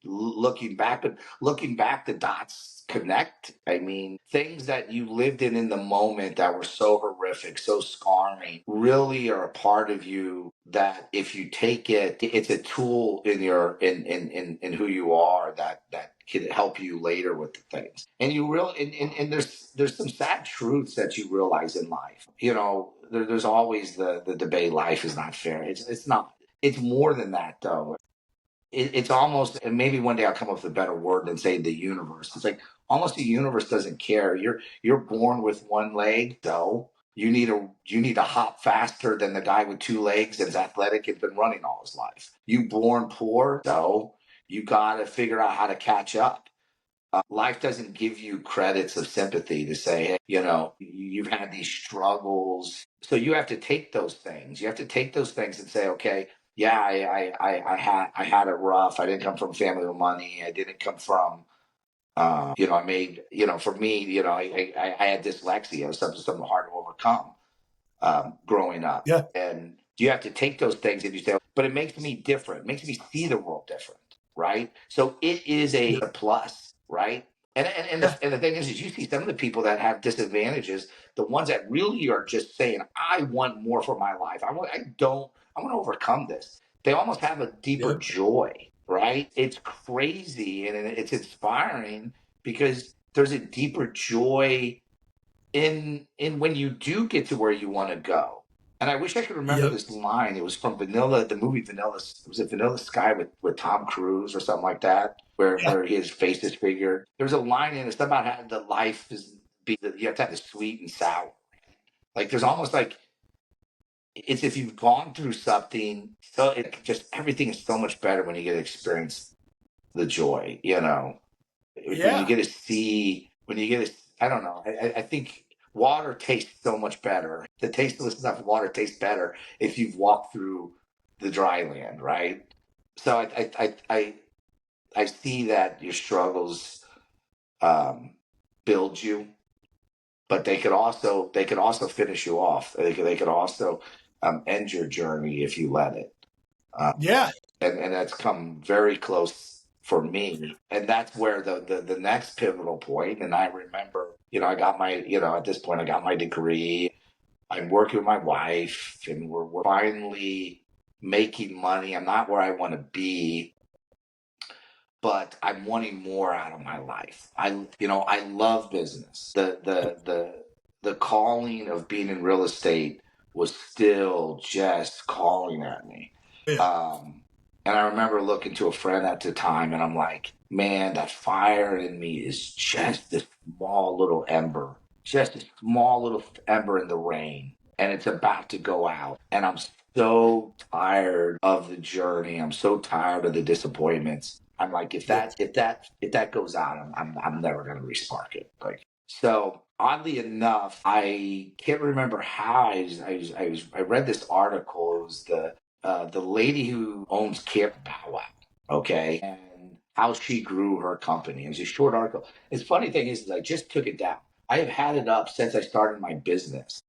looking back, the dots connect. I mean, things that you lived in the moment that were so horrific, so scarring, really are a part of you that if you take it, it's a tool in your in who you are that can help you later with the things. And you real and there's some sad truths that you realize in life. There's always the debate, life is not fair. It's not. It's more than that, though. It's almost, and maybe one day I'll come up with a better word than say the universe. It's like almost the universe doesn't care. You're born with one leg, so you need to hop faster than the guy with two legs and is athletic and been running all his life. You born poor, so you got to figure out how to catch up. Life doesn't give you credits of sympathy to say, hey, you've had these struggles. So you have to take those things. You have to take those things and say, okay, yeah, I had it rough. I didn't come from a family with money. I didn't come from, I made, for me, I had dyslexia. It was something hard to overcome growing up. Yeah. And you have to take those things and you say, but it makes me different. It makes me see the world different, right? So it is a plus, right? And the thing is you see some of the people that have disadvantages, the ones that really are just saying, I want more for my life. I want to overcome this. They almost have a deeper joy, right? It's crazy and it's inspiring because there's a deeper joy in when you do get to where you want to go. And I wish I could remember Yep. this line. It was from Vanilla, the movie Vanilla. Was it Vanilla Sky with Tom Cruise or something like that, Yeah. where his face is figured. There's a line in it. It's about how the life is. You have to have the sweet and sour. Like there's almost like it's if you've gone through something. So it just everything is so much better when you get to experience the joy. When you Yeah. get to see, when you get to, I don't know. I think water tastes so much better. The tasteless stuff of water tastes better if you've walked through the dry land, right? So I see that your struggles um, build you, but they could also finish you off. They could also end your journey if you let it. Um, Yeah. and that's come very close for me. And that's where the next pivotal point. And I remember, I got my, at this point, I got my degree. I'm working with my wife, and we're finally making money. I'm not where I want to be, but I'm wanting more out of my life. I love business. The calling of being in real estate was still just calling at me. Um, and I remember looking to a friend at the time, and I'm like, man, that fire in me is just this small little ember, just a small little ember in the rain, and it's about to go out. And I'm so tired of the journey. I'm so tired of the disappointments. I'm like, if Yep. that goes out, I'm never gonna respark it. Like so. Oddly enough, I can't remember how I read this article. It was the lady who owns Camp Bow Wow, okay, and how she grew her company. It was a short article. It's funny thing is I just took it down. I have had it up since I started my business,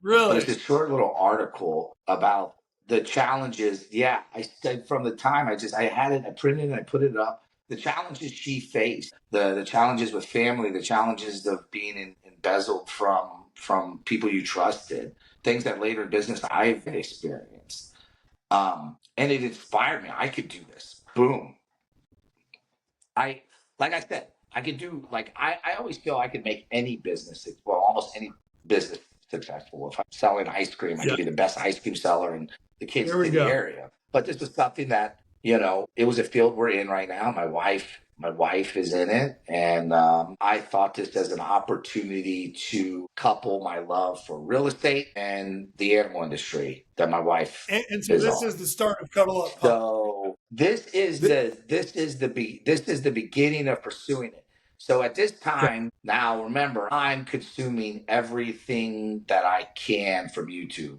but it's Really? a short little article about the challenges. Yeah, I said from the time I had it, I printed it, I put it up. The challenges she faced, the challenges with family, the challenges of being embezzled from people you trusted, things that later in business I've experienced. And it inspired me. I could do this. Boom. I like I said, I could do like I always feel I could make any business, well, almost any business successful. If I'm selling ice cream, I Yeah. could be the best ice cream seller in the There Kansas we City go. area. But this was something that It was a field we're in right now. My wife is in it, and I thought this as an opportunity to couple my love for real estate and the animal industry that my wife And so is this on. is the start of Cuddle Up Pup. So this is the beginning of pursuing it. So at this Okay. time, now remember, I'm consuming everything that I can from YouTube.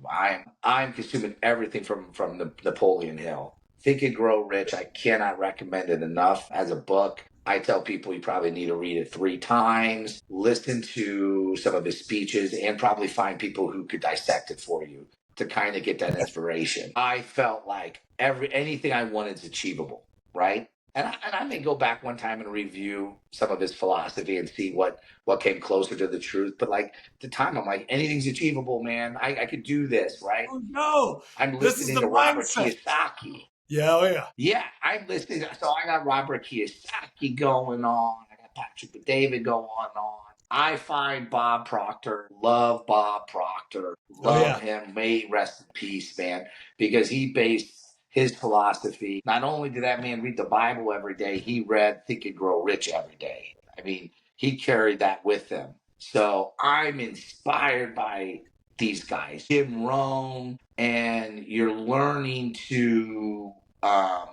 I'm consuming everything from the Napoleon Hill. Think and Grow Rich. I cannot recommend it enough as a book. I tell people you probably need to read it 3 times, listen to some of his speeches, and probably find people who could dissect it for you to kind of get that inspiration. I felt like anything I wanted is achievable, right? And I may go back one time and review some of his philosophy and see what came closer to the truth. But like at the time, I'm like, anything's achievable, man. I could do this, right? Oh no, I'm this is listening the to Robert mindset. Kiyosaki. Yeah, oh yeah. Yeah, I'm listening. So I got Robert Kiyosaki going on. I got Patrick David going on. I find Bob Proctor, love Bob Proctor, Oh love yeah. him. May he rest in peace, man, because he based his philosophy. Not only did that man read the Bible every day, he read Think and Grow Rich every day. I mean, he carried that with him. So I'm inspired by these guys, Jim Rohn, and you're learning to um,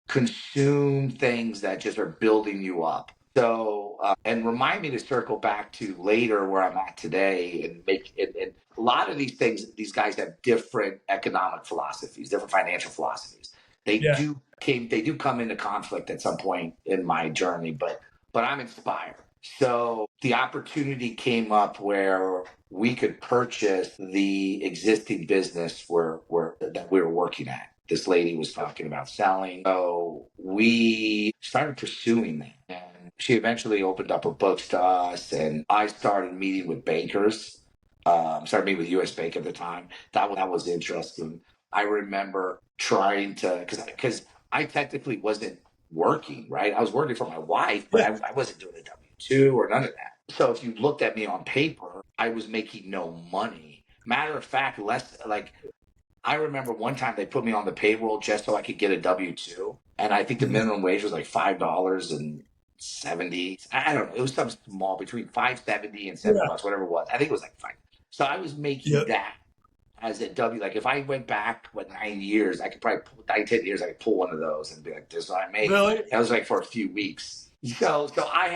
consume things that just are building you up. So, and remind me to circle back to later where I'm at today and and a lot of these things, these guys have different economic philosophies, different financial philosophies. Yeah. They do come into conflict at some point in my journey, but I'm inspired. So the opportunity came up where we could purchase the existing business that we were working at. This lady was talking about selling. So we started pursuing that. And she eventually opened up her books to us, and I started meeting with bankers. Started meeting with US Bank at the time. That was interesting. I remember trying to, because I technically wasn't working, right? I was working for my wife, but Yeah. I wasn't doing a W-2 or none of that. So if you looked at me on paper, I was making no money. Matter of fact, less like I remember one time they put me on the payroll just so I could get a W-2, and I think the Mhm. minimum wage was like $5.70. I don't know. It was some small between 5.70 and Yeah. $7, whatever it was. I think it was like five. So I was making Yep. that as a W. Like if I went back 9 years, I could probably pull 10 years. I could pull one of those and be like, "This is what I make." Really? That was like for a few weeks. So I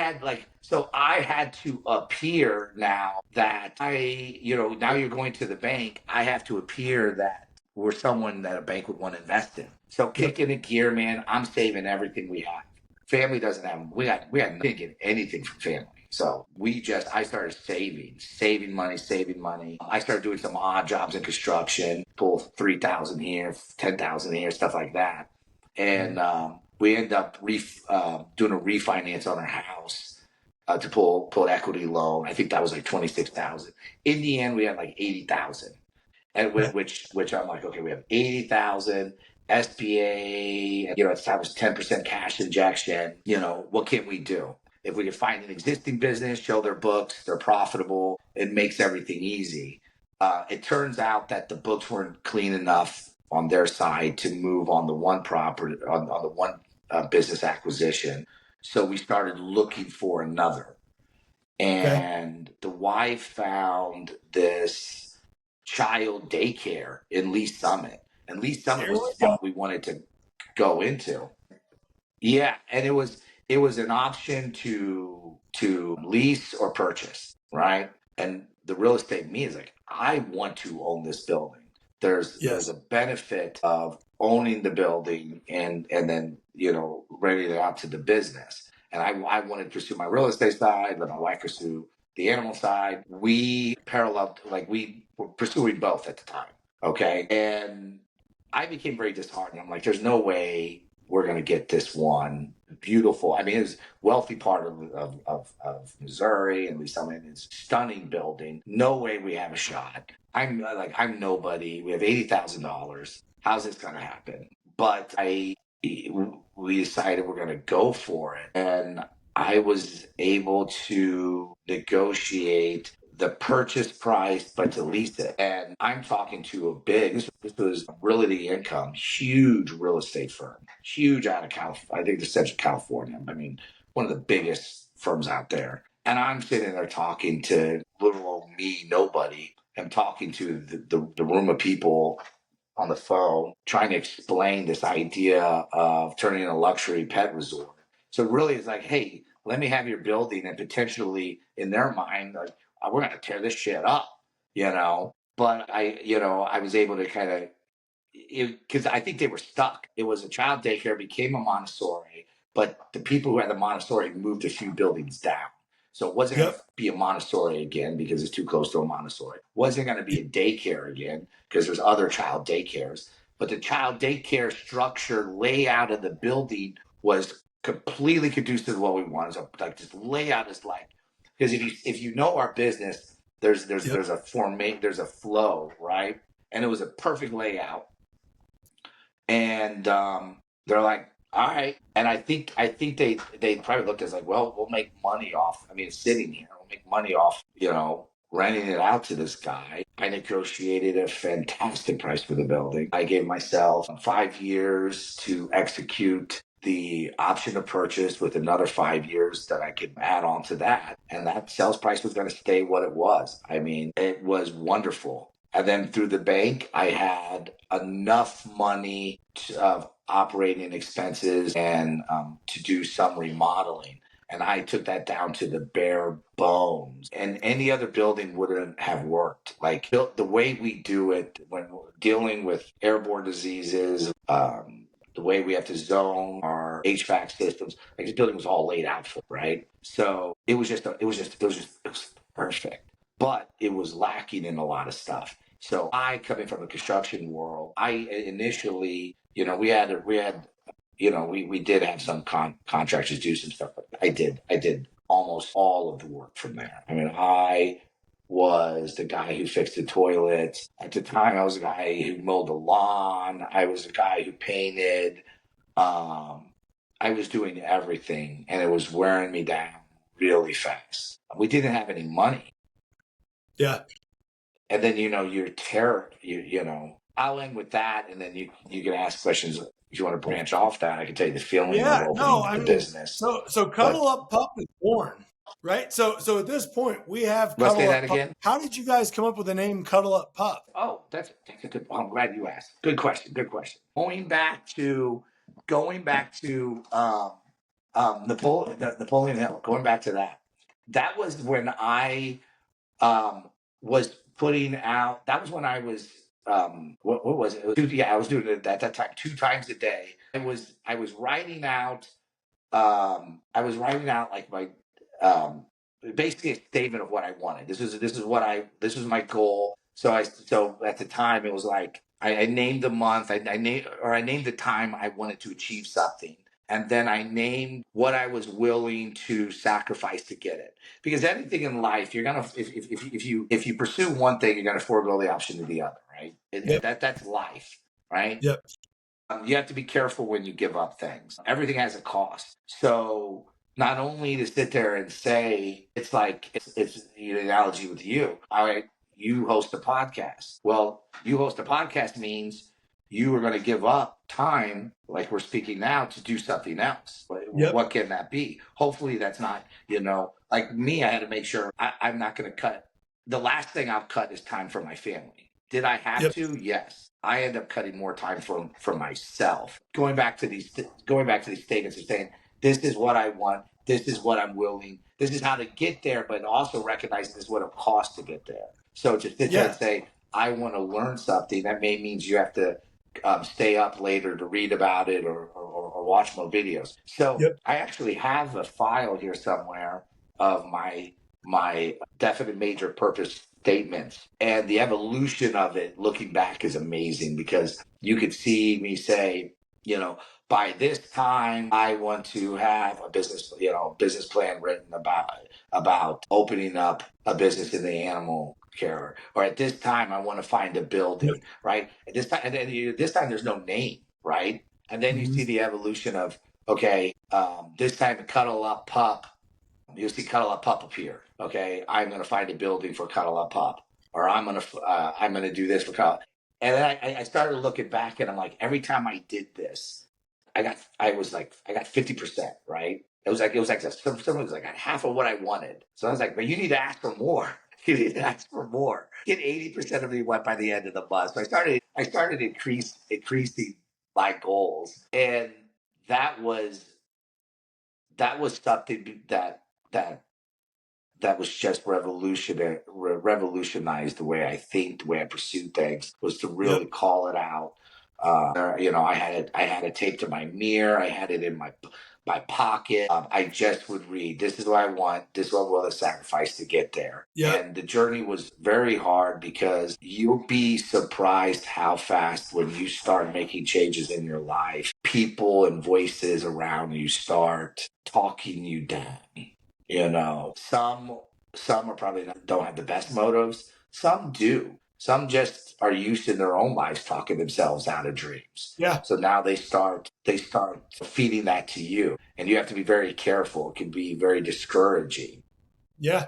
had to appear now that now you're going to the bank. I have to appear that we're someone that a bank would want to invest in. So Yep. kicking a gear, man. I'm saving everything we have. Family doesn't have. We didn't get anything from family. So I started saving money, saving money. I started doing some odd jobs in construction, pull 3,000 here, 10,000 here, stuff like that. And we end up doing a refinance on our house to pull an equity loan. I think that was like 26,000. In the end, we had like 80,000, and Yeah. which I'm like, okay, we have 80,000 SBA. It's time was 10% cash injection. What can we do? If we can find an existing business, show their books, they're profitable, it makes everything easy. It turns out that the books weren't clean enough on their side to move on the one property on the one business acquisition. So we started looking for another, Okay. and the wife found this child daycare in Lee Summit, and Lee Summit was the Seriously? spot we wanted to go into. Yeah, and it was an option to lease or purchase, right? And the real estate in me is like, I want to own this building. There's Yes. a benefit of owning the building and then renting it out to the business. And I wanted to pursue my real estate side, let my wife pursue the animal side. We paralleled, like we were pursuing both at the time. Okay. And I became very disheartened. I'm like, there's no way we're going to get this one beautiful. I mean, it's wealthy part of Missouri, and Lee's Summit is stunning building. No way we have a shot. I'm nobody. We have $80,000. How's this going to happen? But we decided we're going to go for it, and I was able to negotiate the purchase price, but to lease it. And I'm talking to a big, this was really the income, huge real estate firm, huge out of California. I think the Central California. I mean, one of the biggest firms out there. And I'm sitting there talking to little old me, nobody. I'm talking to the room of people on the phone, trying to explain this idea of turning a luxury pet resort. So really, it's like, hey, let me have your building, and potentially in their mind, like, we're going to tear this shit up, you know. But I was able to kind of, because I think they were stuck. It was a child daycare, became a Montessori, but the people who had the Montessori moved a few buildings down. So it wasn't going to be a Montessori again because it's too close to a Montessori. Wasn't going to be a daycare again because there's other child daycares. But the child daycare structure layout of the building was completely conducive to what we wanted. So like this layout is like, because if you know our business, there's a flow, right? And it was a perfect layout. And they're like, all right. And I think they probably looked at it like, well, we'll make money off. I mean, it's sitting here. We'll make money off, renting it out to this guy. I negotiated a fantastic price for the building. I gave myself 5 years to execute the option to purchase with another 5 years that I could add on to that. And that sales price was going to stay what it was. I mean, it was wonderful. And then through the bank, I had enough money of operating expenses and to do some remodeling. And I took that down to the bare bones. And any other building wouldn't have worked. Like the way we do it when we're dealing with airborne diseases, the way we have to zone our HVAC systems, like this building was all laid out for, right? So it was perfect. But it was lacking in a lot of stuff. So I, coming from the construction world, I initially, we did have some contractors do some stuff, but I did almost all of the work from there. I mean, I was the guy who fixed the toilets. At the time, I was the guy who mowed the lawn. I was the guy who painted. I was doing everything, and it was wearing me down really fast. We didn't have any money. Yeah. And then, your terror, I'll end with that. And then you can ask questions. If you want to branch off that, I can tell you the feeling of opening the business. So Cuddle Up Pup is born, right? So at this point, we have Cuddle Up Pup. Again? How did you guys come up with the name Cuddle Up Pup? Oh, that's a good. I'm glad you asked. Good question. Going back to Napoleon Hill. Going back to that. That was when I was putting out. That was when I was. What was it? I was doing it at that time 2 times a day. I was writing out. I was writing out like my basically a statement of what I wanted. This was my goal. So at the time it was like I named the month. I named the time I wanted to achieve something. And then I named what I was willing to sacrifice to get it. Because anything in life, you're gonna if you pursue one thing, you're gonna forego the option to the other, right? That's life, right? Yep. You have to be careful when you give up things. Everything has a cost. So not only to sit there and say it's like it's an analogy with you. All right, you host a podcast. Well, you host a podcast means you are going to give up time, like we're speaking now, to do something else. Yep. What can that be? Hopefully that's not, like me, I had to make sure I'm not going to cut. The last thing I'll cut is time for my family. Did I have to? Yes. I end up cutting more time for myself. Going back to these statements of saying, this is what I want. This is what I'm willing. This is how to get there, but also recognizing this is what it costs to get there. So to sit there and say, I want to learn something, that may means you have to stay up later to read about it or watch more videos. So I actually have a file here somewhere of my definite major purpose statements, and the evolution of it looking back is amazing, because you could see me say, by this time I want to have a business plan written about opening up a business in the animal care, or at this time I want to find a building, right? At this time, and then this time there's no name, right? And then you see the evolution of, okay, this time Cuddle Up Pup you'll see Cuddle Up Pup appear. Okay, I'm going to find a building for Cuddle Up Pup, or I'm going to do this for Cuddle. And then I started looking back, and I'm like, every time I did this, I got 50%, right? It was like someone was like half of what I wanted. So I was like, but you need to ask for more. You need to ask for more. Get 80% of me went by the end of the month. So I started increasing my goals, and that was something that that was just revolutionized the way I think, the way I pursue things, was to Yep. really call it out. I had it taped to my mirror. I had it in my pocket. I just would read, this is what I want. This is what I'm willing to sacrifice to get there. Yep. And the journey was very hard, because you'll be surprised how fast, when you start making changes in your life, people and voices around you start talking you down. Some are probably don't have the best motives. Some do. Some just are used in their own lives talking themselves out of dreams. Yeah. So now they start feeding that to you, and you have to be very careful. It can be very discouraging. Yeah.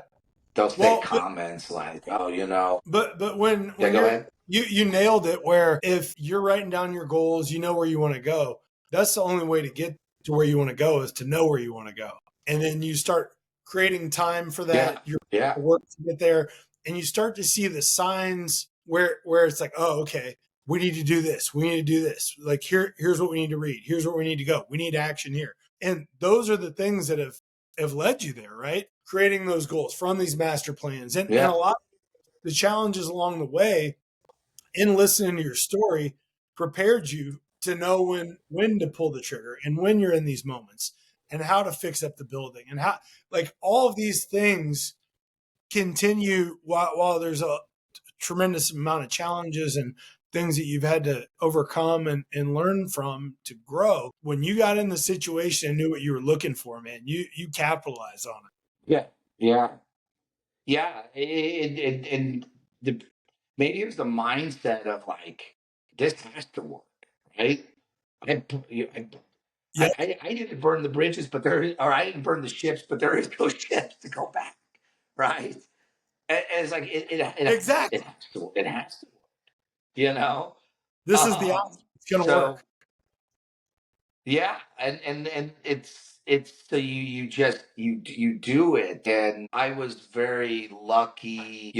They'll say Well, comments like, "Oh, but when yeah, go you're ahead." you nailed it, where if you're writing down your goals, you know where you want to go. That's the only way to get to where you want to go, is to know where you want to go. And then you start creating time for Yeah, that, your yeah, work to get there, and you start to see the signs where it's like, oh, okay, we need to do this. We need to do this. Like, here's what we need to read. Here's where we need to go. We need action here. And those are the things that have led you there, right? Creating those goals from these master plans. And a yeah, lot of the challenges along the way in listening to your story prepared you to know when to pull the trigger, and when you're in these moments, and how to fix up the building, and how, like, all of these things continue while there's a tremendous amount of challenges and things that you've had to overcome and learn from to grow. When you got in the situation and knew what you were looking for, man, you capitalize on it. yeah, yeah, yeah. And the maybe it was the mindset of like, this has to work, right? I, I, Yeah, I didn't burn the bridges, or I didn't burn the ships, but there is no ships to go back, right? And it's like it exactly. has to work, you know. This is the option. It's going to So work. yeah, and it's so you do it. And I was very lucky.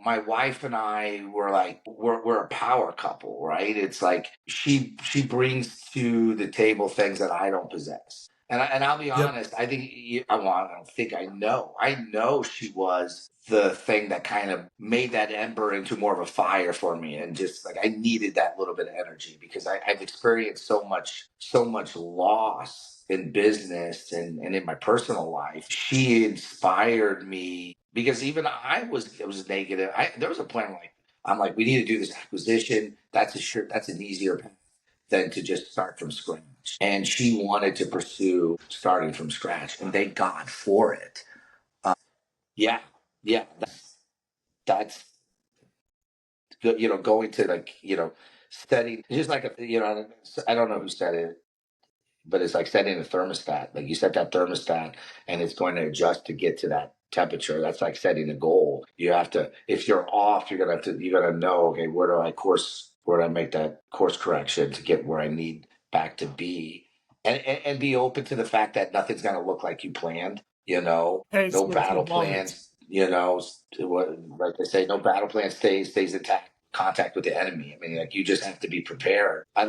My wife and I were like, we're a power couple, right? It's like she brings to the table things that I don't possess. And I'll be Yep. honest, I think I don't think I know she was the thing that kind of made that ember into more of a fire for me. And just like, I needed that little bit of energy, because I've experienced so much loss in business and in my personal life. She inspired me, because even it was negative. There was a point where, like, I'm like, we need to do this acquisition. That's an easier path than to just start from scratch. And she wanted to pursue starting from scratch, and thank God for it. Yeah, yeah, that's good. Going to, like, studying, just like I don't know who said it, but it's like setting a thermostat. Like, you set that thermostat, and it's going to adjust to get to that temperature. That's like setting a goal. You have to, if you're off, you're gonna know, okay, where do I make that course correction to get where I need back to be, and be open to the fact that nothing's gonna look like you planned. Hey, it's No going to battle take moments. plans. Like they say, no battle plan stays intact. Contact with the enemy. I mean, like, you just have to be prepared. I'm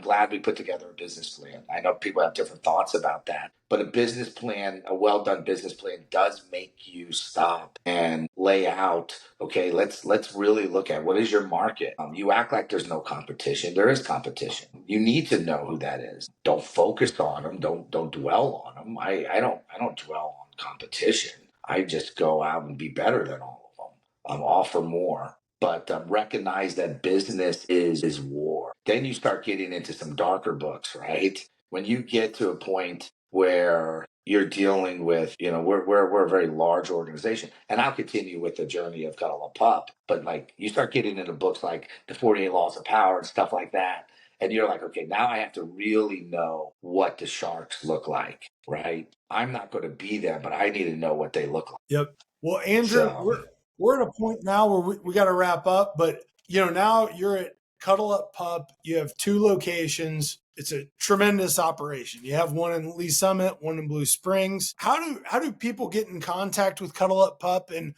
glad we put together a business plan. I know people have different thoughts about that, but a business plan, a well done business plan, does make you stop and lay out. Okay, let's really look at, what is your market. You act like there's no competition. There is competition. You need to know who that is. Don't focus on them. Don't dwell on them. I don't dwell on competition. I just go out and be better than all of them. Offer more, but recognize that business is war. Then you start getting into some darker books, right? When you get to a point where you're dealing with, we're a very large organization, and I'll continue with the journey of Cuddle Up Pup, but like, you start getting into books like the 48 Laws of Power and stuff like that. And you're like, okay, now I have to really know what the sharks look like, right? I'm not going to be there, but I need to know what they look like. Yep. Well, Andrew, So we're at a point now where we got to wrap up, but now you're at Cuddle Up Pup. You have 2 locations. It's a tremendous operation. You have one in Lee Summit, one in Blue Springs. How do people get in contact with Cuddle Up Pup, and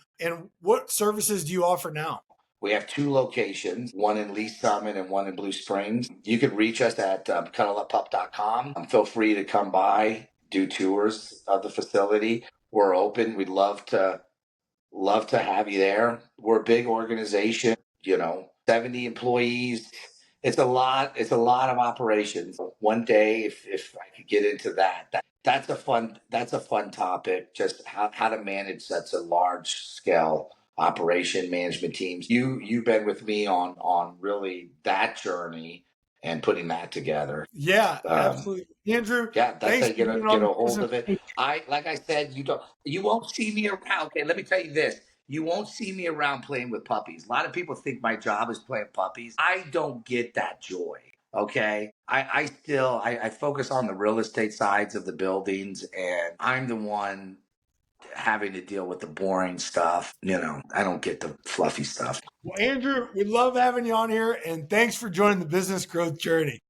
what services do you offer now? we have 2 locations, one in Lee Summit and one in Blue Springs. You can reach us at cuddleuppup.com. Feel free to come by, do tours of the facility. We're open. We'd love to have you there. We're a big organization, 70 employees. It's a lot. It's a lot of operations. One day, if I could get into that's a fun topic. Just how to manage such a large scale operation management teams. You've been with me on really that journey and putting that together. Yeah, absolutely. Andrew, Yeah, that's how thanks you for being get on a the hold business. of it. Like I said, you won't see me around. Okay, let me tell you this. You won't see me around playing with puppies. A lot of people think my job is playing puppies. I don't get that joy. Okay. I focus on the real estate sides of the buildings, and I'm the one having to deal with the boring stuff. I don't get the fluffy stuff. Well, Andrew, we love having you on here, and thanks for joining the business growth journey.